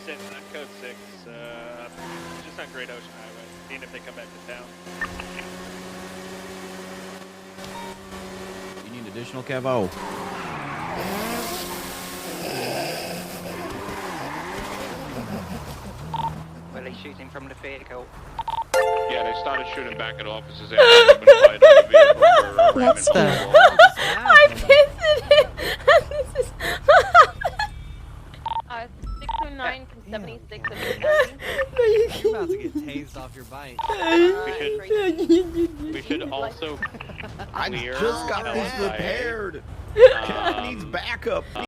6 code 6. Just on Great Ocean Highway. Seeing if they come back to town. You need additional cavo. Were they shooting from the vehicle? Yeah, they started shooting back at officers after they've been fighting on the vehicle for What's ramming that? I pissed it. This is 609 from 76 and 30. You're about to get tased off your bike. We should also I clear just got this LSIA. repaired. Needs backup.